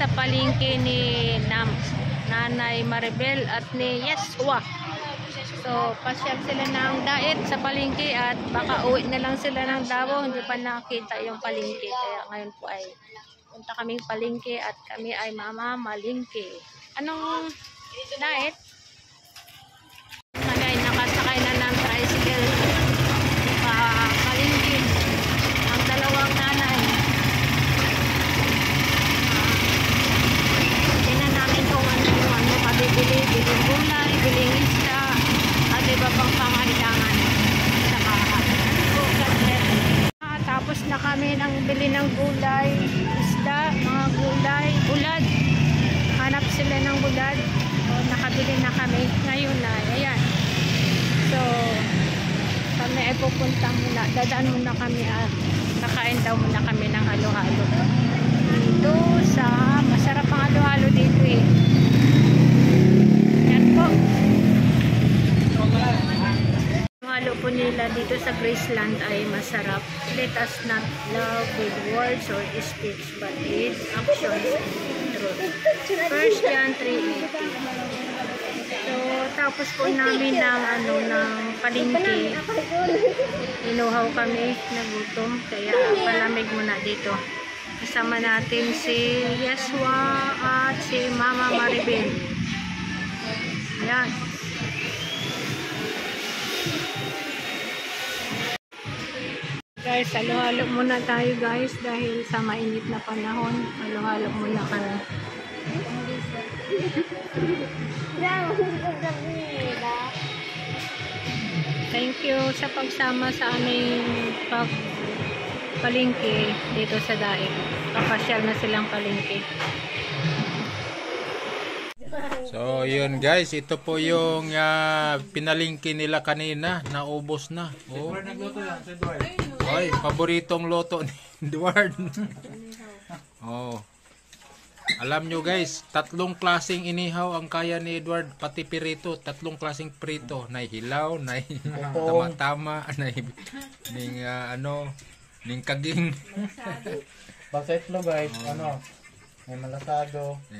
sa palengke ni Nanay Maribel at ni Yeswa. So, pasyal sila ng daet sa palengke at baka uwi na lang sila ng Davao. Hindi pa nakita yung palengke. Kaya ngayon po ay punta kaming palengke at kami ay mamamalingke. Anong daet? Kami ay nakasakay na ng tricycle pa palengke. Ang dalawang nanay. Tingnan namin kung ano mabibili. Biling gulay, biling isda, at iba pang pangailangan sa bahay. Tapos na kami ng bili ng gulay, isda, mga gulay, bulad. Hanap sila ng bulad. O, nakabili na kami. Ngayon na, ayan. So, kami ay pupunta muna. Dadaan muna kami at nakain daw muna kami ng halo-halo. Dito sa, masarap ang halo-halo dito eh. Yan po. Halo po nila dito sa Graceland ay masarap. Let us not love with words or speech, but with actions and truth. 1 John 3:18. So, tapos po namin ng palengke. Inuhaw kami, nagutom. Kaya palamig muna dito. Kasama natin si Yeswa at si Mama Maribel. Yan. Guys, halo-halo muna tayo guys dahil sa mainit na panahon. Halo-halo muna kami. Thank you sa pagsama sa aming palengke dito sa Daig. Papasyal na silang palengke. So yun guys, ito po yung pinalingki nila kanina, naubos na. Oh. Ay, paboritong loto ni Edward. Oh. Alam nyo guys, 3 klaseng inihaw ang kaya ni Edward, pati pirito, 3 klaseng prito, nay hilaw, nay tama-tama, nay ning kaging. Basta ito guys, may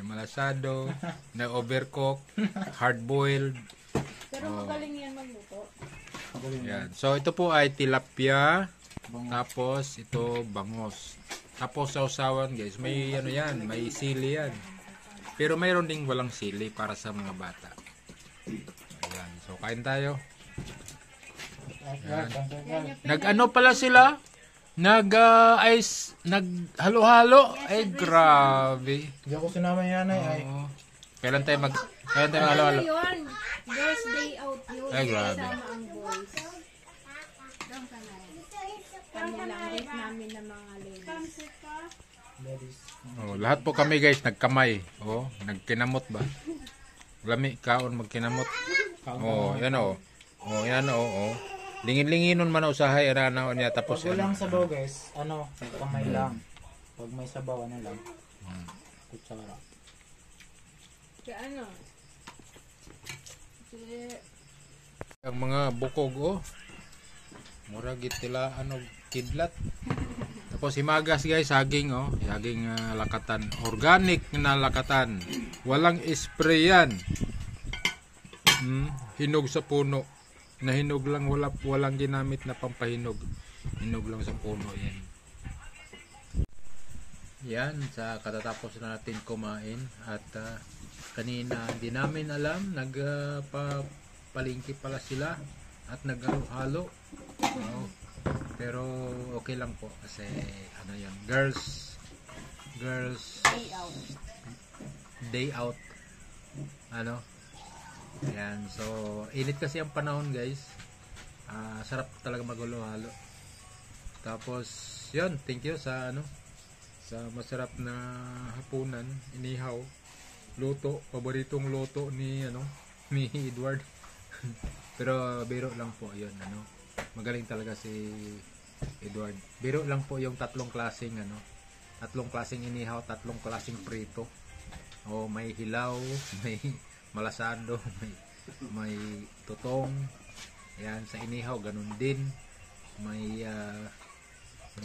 malasado, may overcook, hard-boiled. Pero magaling yan magluto. Yan. So ito po ay tilapia, tapos ito bangos. Tapos sausawan guys, may yan, may sili yan. Pero mayroon ding walang sili para sa mga bata. Ayan. So kain tayo. Nag-ano pala sila? Nag-halo-halo. Ay, grabe. Hindi ako sinama yan ay. Kailan tayo halo-halo? Girls day out yun. Ay, grabe. Sama ang boys. Kami lang rate namin ng mga ladies. Oh, lahat po kami guys nagkamay. Oh, nagkinamot ba? Lami kaon magkinamot. Oh, yan oh. Oh, yan oh. Lingin-linginon man usahay ana niya tapos pag walang sabaw guys, kamay lang. Pag may sabaw lang. Kutsara. Kaya ang mga bukog mura gitila kidlat. Tapos himagas guys, saging saging lakatan, organic na lakatan. Walang spray yan. Hinog sa puno. Nahinog lang, walang ginamit na pampahinog. Hinog lang sa puno yan. Yan, sa katatapos na natin kumain at kanina hindi namin alam, nagpalingki pala sila at naghalo-halo. Pero okay lang po kasi yan, girls day out. Yan, so init kasi ang panahon guys. Sarap talaga maghalo-halo. Tapos yun, thank you sa sa masarap na hapunan, inihaw, luto, paboritong luto ni ni Edward. Pero biro lang po yun, magaling talaga si Edward. Biro lang po yung 3 klaseng 3 klaseng inihaw, 3 klaseng prito. May hilaw, may malasado, may tutong. Yan, sa inihaw ganun din. May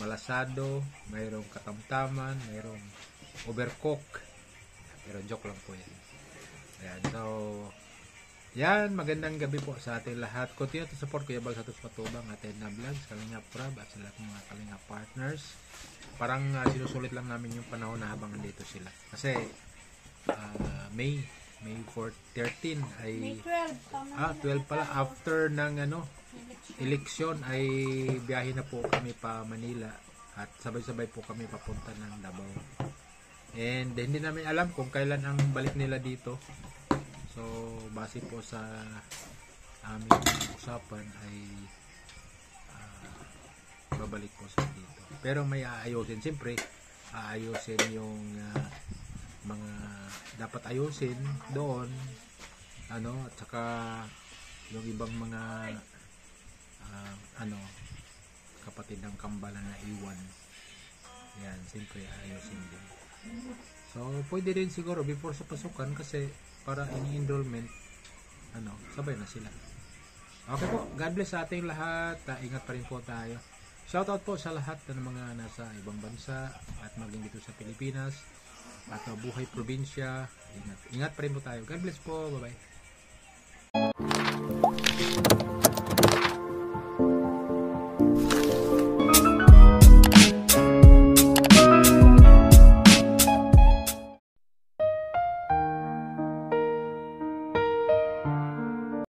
malasado, mayroong katamtaman, mayroong overcook, Pero joke lang po yan. Ayan, so, yan, magandang gabi po sa ating lahat. Continue to support Kuya Bal Santos Matubang, Atena Vlogs, Kalinga Prab, at sa lahat ng mga Kalinga partners. Parang sinusulit lang namin yung panahon na habang nandito sila. Kasi, May 13 ay 12 pala after ng eleksyon ay biyahe na po kami pa Manila at sabay-sabay po kami papunta ng Davao. And hindi namin alam kung kailan ang balik nila dito. So base po sa aming usapan ay babalik po sa dito. Pero may aayusin, siyempre aayusin yung mga dapat ayusin doon, at saka yung ibang mga kapatid ng Kambala na iwan, yan, siyempre ayusin din. So pwede rin siguro before sa pasukan, kasi para in-enrollment sabay na sila. Okay po, God bless sa ating lahat. Ingat pa rin po tayo. Shoutout po sa lahat ng mga nasa ibang bansa at maging dito sa Pilipinas at mabuhay probinsya. Ingat pa rin po tayo. God bless po. Bye-bye.